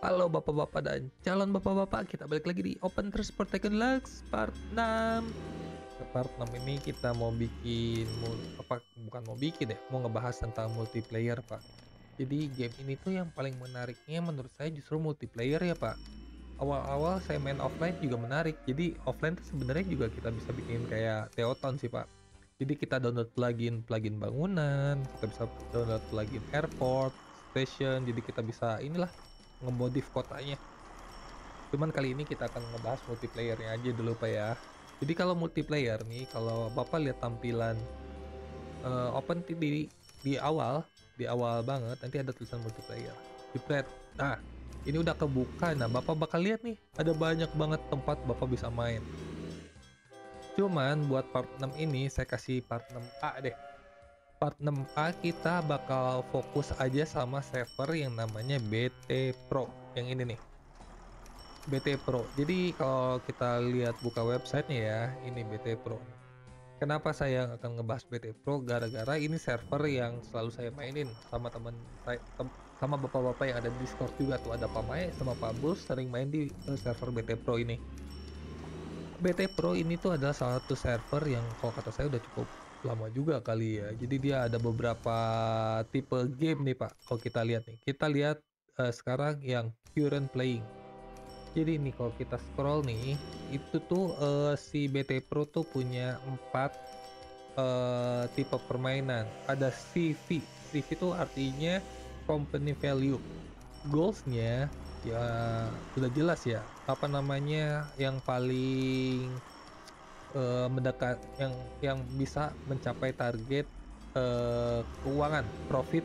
Halo bapak-bapak dan calon bapak-bapak, kita balik lagi di Open Transport Tycoon Deluxe part 6. Part 6 ini kita mau bikin bukan mau bikin deh, mau ngebahas tentang multiplayer, Pak. Jadi game ini tuh yang paling menariknya menurut saya justru multiplayer ya, Pak. Awal-awal saya main offline juga menarik. Jadi offline tuh sebenarnya juga kita bisa bikin kayak Teoton sih, Pak. Jadi kita download plugin bangunan, kita bisa download plugin airport, station, jadi kita bisa inilah ngemodif kotanya. Cuman kali ini kita akan ngebahas multiplayernya aja dulu Pak ya. Jadi kalau multiplayer nih, kalau Bapak lihat tampilan open di awal banget nanti ada tulisan multiplayer. Jepret. Nah, ini udah kebuka. Nah, Bapak bakal lihat nih, ada banyak banget tempat Bapak bisa main. Cuman buat part 6 ini saya kasih part 6A deh. Part 6A kita bakal fokus aja sama server yang namanya BT Pro. Yang ini nih. BT Pro. Jadi kalau kita lihat buka websitenya ya, ini BT Pro. Kenapa saya akan ngebahas BT Pro? Gara-gara ini server yang selalu saya mainin sama teman saya, sama bapak-bapak yang ada di Discord juga tuh, ada Pak Mae sama Pak Bus sering main di server BT Pro ini. BT Pro ini tuh adalah salah satu server yang kalau kata saya udah cukup lama juga kali ya. Jadi dia ada beberapa tipe game nih Pak. Kalau kita lihat nih, kita lihat sekarang yang current playing. Jadi nih kalau kita scroll nih, itu tuh si BT Pro tuh punya 4 tipe permainan. Ada CV. CV itu artinya company value. Goalsnya ya sudah jelas ya. Apa namanya yang paling mendekat, yang bisa mencapai target keuangan, profit.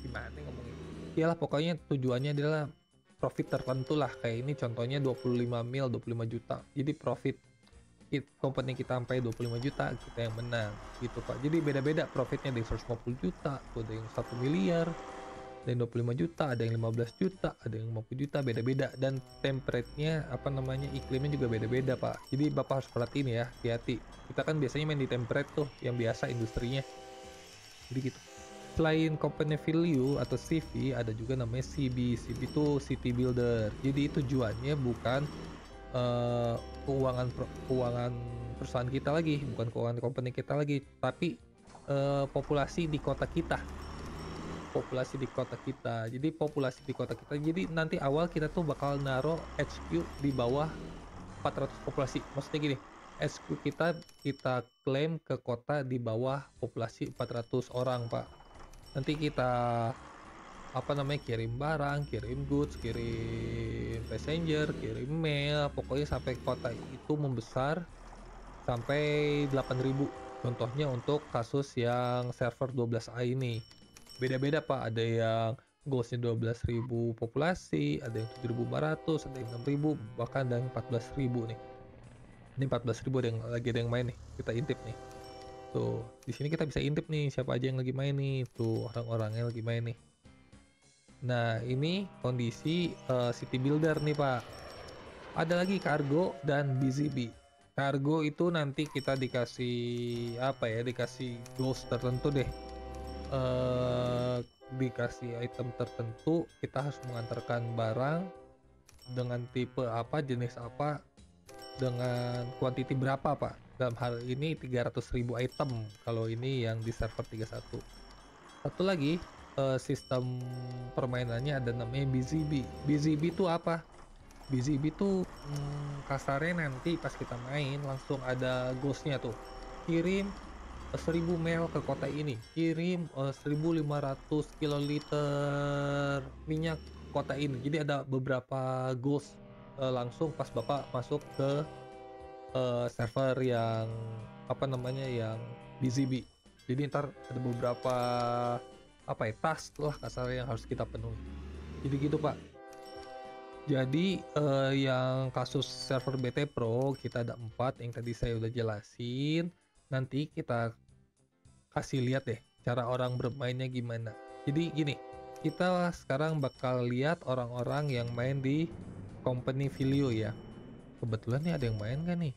Gimana nih ngomongin? Iyalah pokoknya tujuannya adalah profit tertentu lah, kayak ini contohnya 25 mil, 25 juta. Jadi profit company kita sampai 25 juta, kita yang menang gitu Pak. Jadi beda-beda profitnya, ada yang 150 juta, ada yang 1 miliar, ada yang 25 juta, ada yang 15 juta, ada yang 50 juta, beda-beda. Dan template-nya apa namanya, iklimnya juga beda-beda Pak. Jadi Bapak harus perhatiin ya, hati-hati. Kita kan biasanya main di template tuh yang biasa industrinya. Jadi gitu. Selain company value atau CV, ada juga namanya CB. CB itu city builder. Jadi tujuannya bukan eh, keuangan perusahaan kita lagi, bukan keuangan company kita lagi, tapi populasi di kota kita. Populasi di kota kita. Jadi populasi di kota kita. Jadi nanti awal kita tuh bakal naro HQ di bawah 400 populasi. Maksudnya gini, HQ kita klaim ke kota di bawah populasi 400 orang, Pak. Nanti kita apa namanya, kirim barang, kirim goods, kirim passenger, kirim mail, pokoknya sampai kota itu membesar sampai 8.000. Contohnya untuk kasus yang server 12A ini. Beda-beda Pak, ada yang goalsnya 12.000 populasi, ada yang 7.500, ada yang 6.000, bahkan ada yang 14.000 nih. Ini 14.000 ada yang main nih, kita intip nih. Tuh, di sini kita bisa intip nih siapa aja yang lagi main nih. Tuh, orang-orangnya lagi main nih. Nah, ini kondisi city builder nih, Pak. Ada lagi cargo dan BZB. Cargo itu nanti kita dikasih apa ya? Dikasih goals tertentu deh. Dikasih item tertentu, kita harus mengantarkan barang dengan tipe apa, jenis apa, dengan kuantiti berapa, Pak. Dalam hal ini 300.000 item kalau ini yang di server 31. Satu lagi, sistem permainannya ada namanya BZB. BZB itu apa? BZB itu kasarnya nanti pas kita main langsung ada ghostnya tuh. Kirim 1000 mil ke kota ini, kirim 1500 kiloliter minyak ke kota ini. Jadi ada beberapa ghost langsung pas Bapak masuk ke server yang apa namanya, yang BZB. Jadi ntar ada beberapa apa ya, task lah kasarnya yang harus kita penuhi. Jadi gitu Pak. Jadi yang kasus server BT Pro kita ada 4 yang tadi saya udah jelasin. Nanti kita kasih lihat deh cara orang bermainnya gimana. Jadi gini, kita sekarang bakal lihat orang-orang yang main di company value ya. Kebetulan nih ada yang main gak nih?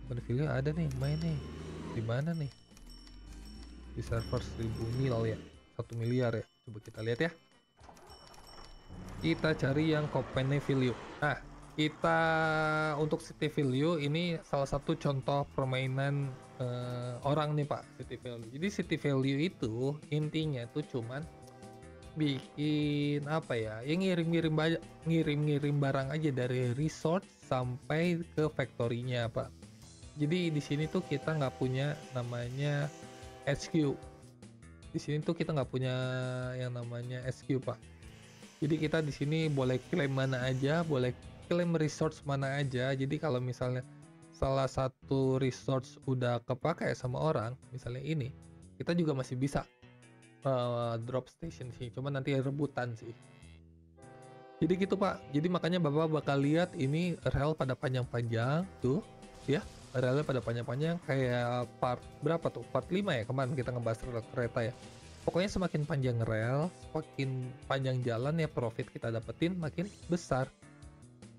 Company value ada nih main nih. Di mana nih? Di server 1000 mil ya, 1 miliar ya. Coba kita lihat ya. kita cari yang company value. Nah, kita untuk city value ini salah satu contoh permainan orang nih Pak, city value. Jadi city value itu intinya tuh cuman bikin apa ya? Ya ngirim-ngirim barang aja dari resort sampai ke factory-nya Pak. Jadi di sini tuh kita nggak punya namanya HQ. Di sini tuh kita nggak punya yang namanya SQ Pak. Jadi kita di sini boleh klaim mana aja, boleh klaim resource mana aja. Jadi kalau misalnya salah satu resource udah kepakai sama orang, misalnya ini, kita juga masih bisa drop station sih. Cuma nanti rebutan sih. Jadi gitu Pak. Jadi makanya Bapak bakal lihat ini rel pada panjang-panjang tuh, ya. Relnya pada panjang-panjang kayak part berapa tuh? Part 5 ya kemarin kita ngebahas rel kereta ya. Pokoknya semakin panjang rel, semakin panjang jalan ya profit kita dapetin makin besar.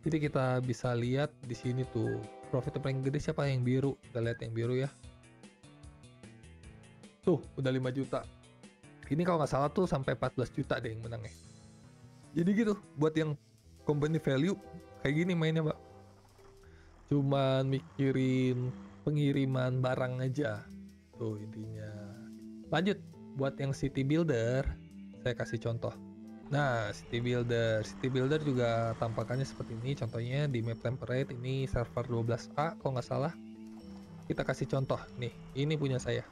Jadi kita bisa lihat di sini tuh profit paling gede siapa yang biru. Kita lihat yang biru ya. Tuh udah 5 juta. Ini kalau nggak salah tuh sampai 14 juta deh yang menangnya. Jadi gitu buat yang company value kayak gini mainnya Mbak. Cuman mikirin pengiriman barang aja. Tuh intinya. Lanjut. Buat yang city builder, saya kasih contoh. Nah, city builder juga tampakannya seperti ini. Contohnya di map template ini server 12A kalau nggak salah. Kita kasih contoh nih, ini punya saya.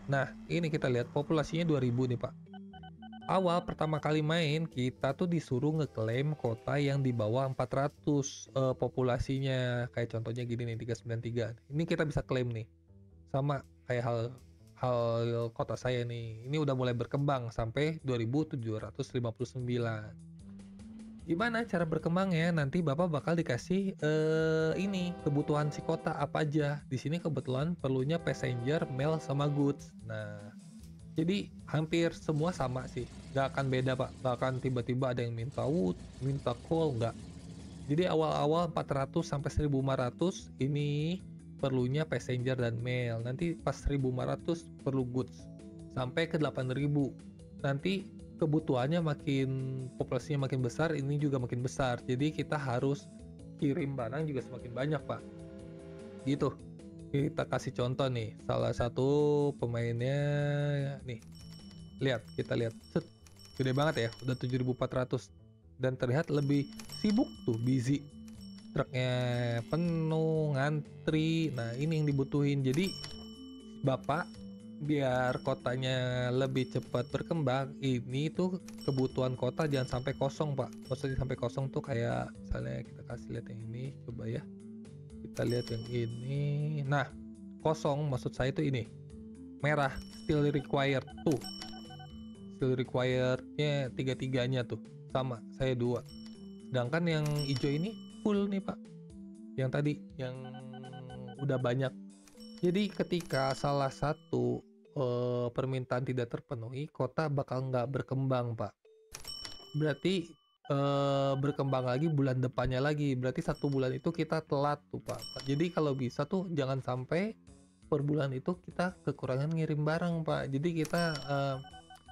Nah, ini kita lihat populasinya 2000 nih Pak. Awal pertama kali main kita tuh disuruh ngeklaim kota yang di bawah 400 populasinya. Kayak contohnya gini nih 393. Ini kita bisa klaim nih. Sama kayak hal kota saya nih, ini udah mulai berkembang sampai 2759. Gimana cara berkembangnya? Nanti Bapak bakal dikasih ini kebutuhan si kota apa aja. Di sini kebetulan perlunya passenger, mail sama goods. Nah, jadi hampir semua sama sih. Gak akan beda Pak. Gak akan tiba-tiba ada yang minta wood, minta coal, nggak. Jadi awal-awal 400 sampai 1500 ini perlunya passenger dan mail. Nanti pas 1500 perlu goods sampai ke 8000. Nanti kebutuhannya makin, populasinya makin besar, ini juga makin besar. Jadi kita harus kirim barang juga semakin banyak Pak. Gitu. Kita kasih contoh nih, salah satu pemainnya nih. Lihat, kita lihat. Set. Gede banget ya, udah 7400 dan terlihat lebih sibuk tuh, busy. Truknya penuh, ngantri. Nah, ini yang dibutuhin. Jadi Bapak biar kotanya lebih cepat berkembang, ini tuh kebutuhan kota jangan sampai kosong Pak. Maksudnya sampai kosong tuh kayak misalnya kita kasih lihat yang ini, coba ya. Kita lihat yang ini. Nah, kosong maksud saya tuh ini. Merah, still required tuh. Still requirednya tiga-tiganya tuh. Sama, saya 2. Sedangkan yang hijau ini full nih Pak, yang tadi yang udah banyak. Jadi ketika salah satu permintaan tidak terpenuhi, kota bakal nggak berkembang Pak. Berarti berkembang lagi bulan depannya lagi. Berarti 1 bulan itu kita telat tuh Pak. Jadi kalau bisa tuh jangan sampai per bulan itu kita kekurangan ngirim barang Pak. Jadi kita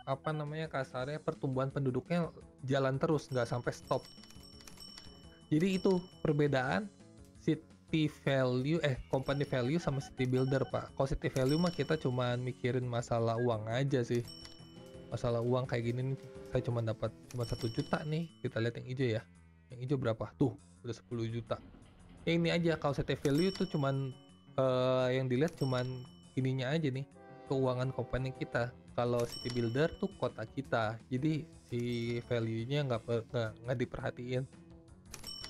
apa namanya kasarnya pertumbuhan penduduknya jalan terus, nggak sampai stop. Jadi itu perbedaan city value, company value sama city builder Pak. Kalau city value mah kita cuman mikirin masalah uang aja sih. Masalah uang kayak gini nih, saya cuma dapat 1 juta nih. Kita lihat yang hijau ya. Yang hijau berapa? Tuh, udah 10 juta. Yang ini aja, kalau city value tuh cuman yang dilihat cuman ininya aja nih, keuangan company kita. Kalau city builder tuh kota kita. Jadi si value-nya nggak diperhatiin.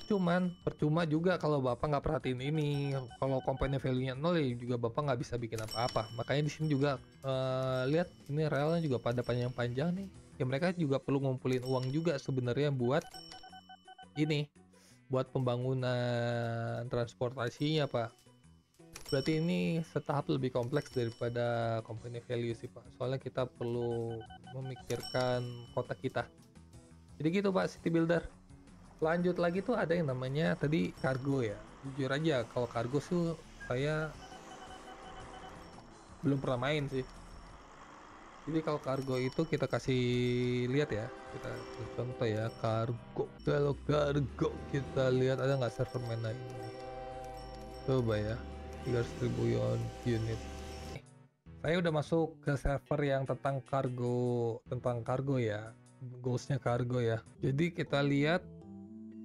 Cuman percuma juga kalau Bapak nggak perhatiin ini. Kalau company value-nya 0 ya juga Bapak nggak bisa bikin apa-apa. Makanya di sini juga lihat ini relnya juga pada panjang-panjang nih. Ya mereka juga perlu ngumpulin uang juga sebenarnya buat ini, buat pembangunan transportasinya Pak. Berarti ini setahap lebih kompleks daripada company value sih Pak. Soalnya kita perlu memikirkan kota kita. Jadi gitu Pak, city builder. Lanjut lagi tuh ada yang namanya tadi kargo ya. Jujur aja kalau kargo tuh saya belum pernah main sih. Jadi kalau kargo itu kita kasih lihat ya, kita kasih contoh ya, kargo. Kalau kargo kita lihat ada nggak server main lain nih? Coba ya, 300.000 unit. Saya udah masuk ke server yang tentang kargo ya, goalsnya kargo ya. Jadi kita lihat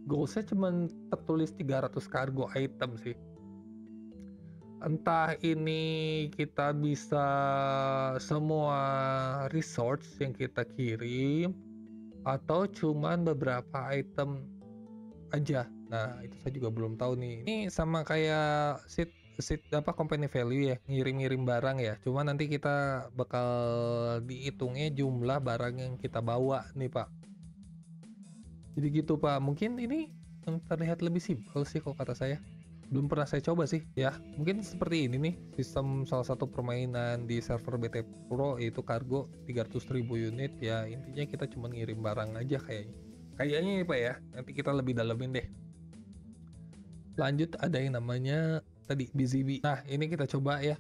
goalsnya cuman tertulis 300 kargo item sih. Entah ini kita bisa semua resource yang kita kirim atau cuman beberapa item aja. Nah, itu saya juga belum tahu nih. Ini sama kayak company value ya, ngirim-ngirim barang ya. Cuma nanti kita bakal dihitungnya jumlah barang yang kita bawa nih, Pak. Jadi gitu, Pak. Mungkin ini yang terlihat lebih simpel sih kalau kata saya. Belum pernah saya coba sih ya. Mungkin seperti ini nih sistem salah satu permainan di server BT Pro, yaitu kargo 300.000 unit ya. Intinya kita cuma ngirim barang aja kayaknya. Kayaknya nih Pak ya. Nanti kita lebih dalemin deh. Lanjut ada yang namanya tadi BZB. Nah, ini kita coba ya.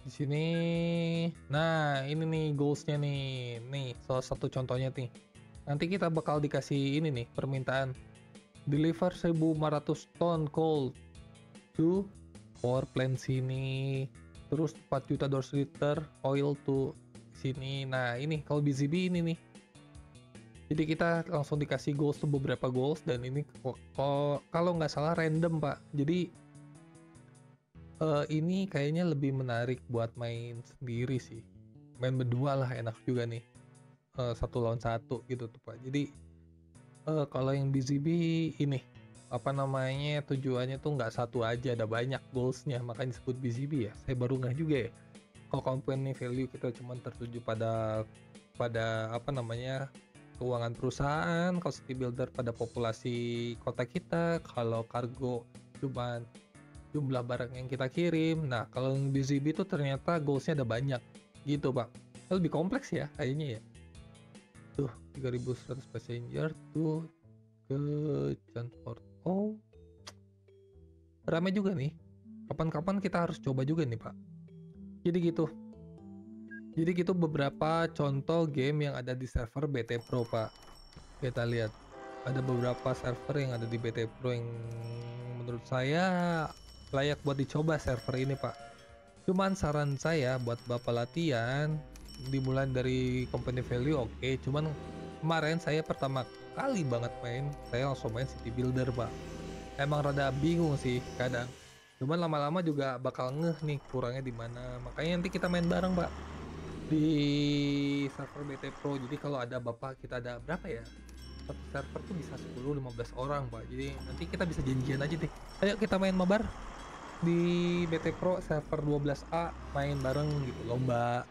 Di sini. Nah, ini nih goalsnya nih. Nih, salah satu contohnya nih. Nanti kita bakal dikasih ini nih permintaan. Deliver 1.500 ton coal to power plant sini, terus 4 juta liter oil to sini. Nah ini kalau BZB ini nih, jadi kita langsung dikasih goals tuh beberapa goals, dan ini kalau nggak salah random Pak. Jadi ini kayaknya lebih menarik buat main sendiri sih, main berdua lah enak juga nih, 1 lawan 1 gitu tuh Pak. Jadi kalau yang BZB ini apa namanya, tujuannya tuh nggak satu aja, ada banyak goalsnya, makanya disebut BZB ya. Saya baru nggak juga ya. Kalau company value kita cuma tertuju pada apa namanya, keuangan perusahaan, kalau city builder pada populasi kota kita, kalau kargo cuma jumlah barang yang kita kirim. Nah kalau yang BZB itu ternyata goalsnya ada banyak gitu Pak. Lebih kompleks ya kayaknya ya. Tuh 3.100 passenger tuh ke Jansport. Oh, ramai juga nih. Kapan-kapan kita harus coba juga nih Pak. Jadi gitu beberapa contoh game yang ada di server BT Pro Pak. Kita lihat ada beberapa server yang ada di BT Pro yang menurut saya layak buat dicoba server ini Pak. Cuman saran saya buat Bapak latihan dimulai dari company value oke. Cuman kemarin saya pertama kali banget main, saya langsung main city builder Pak. Emang rada bingung sih kadang. Cuman lama-lama juga bakal ngeh nih kurangnya di mana. Makanya nanti kita main bareng Pak di server BT Pro. Jadi kalau ada Bapak, kita ada berapa ya? Satu server tuh bisa 10-15 orang Pak. Jadi nanti kita bisa janjian aja deh. Ayo kita main mabar di BT Pro server 12A, main bareng gitu, lomba.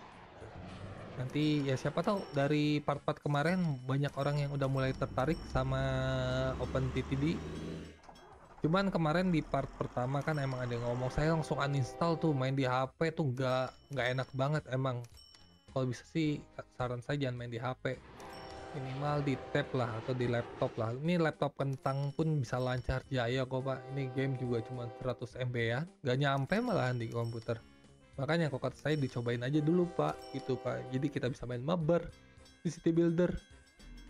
Nanti ya siapa tahu dari part-part kemarin banyak orang yang udah mulai tertarik sama OpenTTD. Cuman kemarin di part pertama kan emang ada yang ngomong, saya langsung uninstall tuh, main di HP tuh nggak enak banget emang. Kalau bisa sih saran saya jangan main di HP, minimal di tab lah atau di laptop lah. Ini laptop kentang pun bisa lancar jaya kok Pak. Ini game juga cuma 100 MB ya, nggak nyampe malahan di komputer. Makanya kok kata saya dicobain aja dulu Pak, gitu Pak. Jadi kita bisa main mabar di City Builder.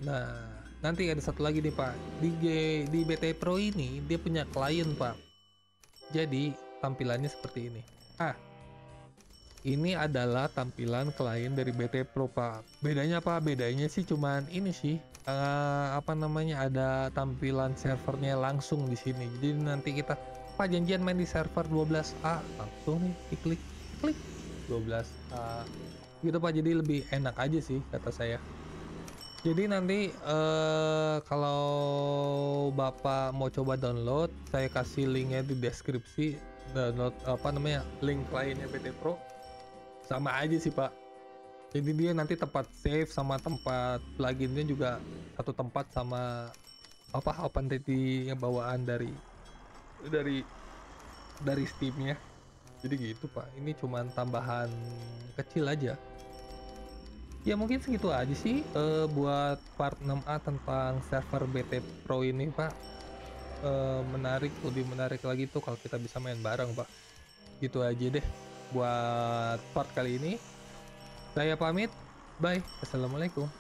Nah, nanti ada satu lagi nih Pak. Di BT Pro ini dia punya klien Pak. Jadi tampilannya seperti ini. Ini adalah tampilan klien dari BT Pro Pak. Bedanya apa? Bedanya sih cuman ini sih, apa namanya, ada tampilan servernya langsung di sini. Jadi nanti kita Pak janjian main di server 12A, langsung nih diklik 12A gitu Pak. Jadi lebih enak aja sih kata saya. Jadi nanti kalau Bapak mau coba download, saya kasih linknya di deskripsi. Download apa namanya, link kliennya BT Pro. Sama aja sih Pak. Jadi dia nanti tempat save sama tempat pluginnya juga satu tempat sama apa OpenTTD yang bawaan dari Steamnya. Jadi gitu Pak. Ini cuman tambahan kecil aja. Ya mungkin segitu aja sih buat part 6A tentang server BT Pro ini Pak. Lebih menarik lagi tuh kalau kita bisa main bareng Pak. Gitu aja deh buat part kali ini. Saya pamit. Bye. Assalamualaikum.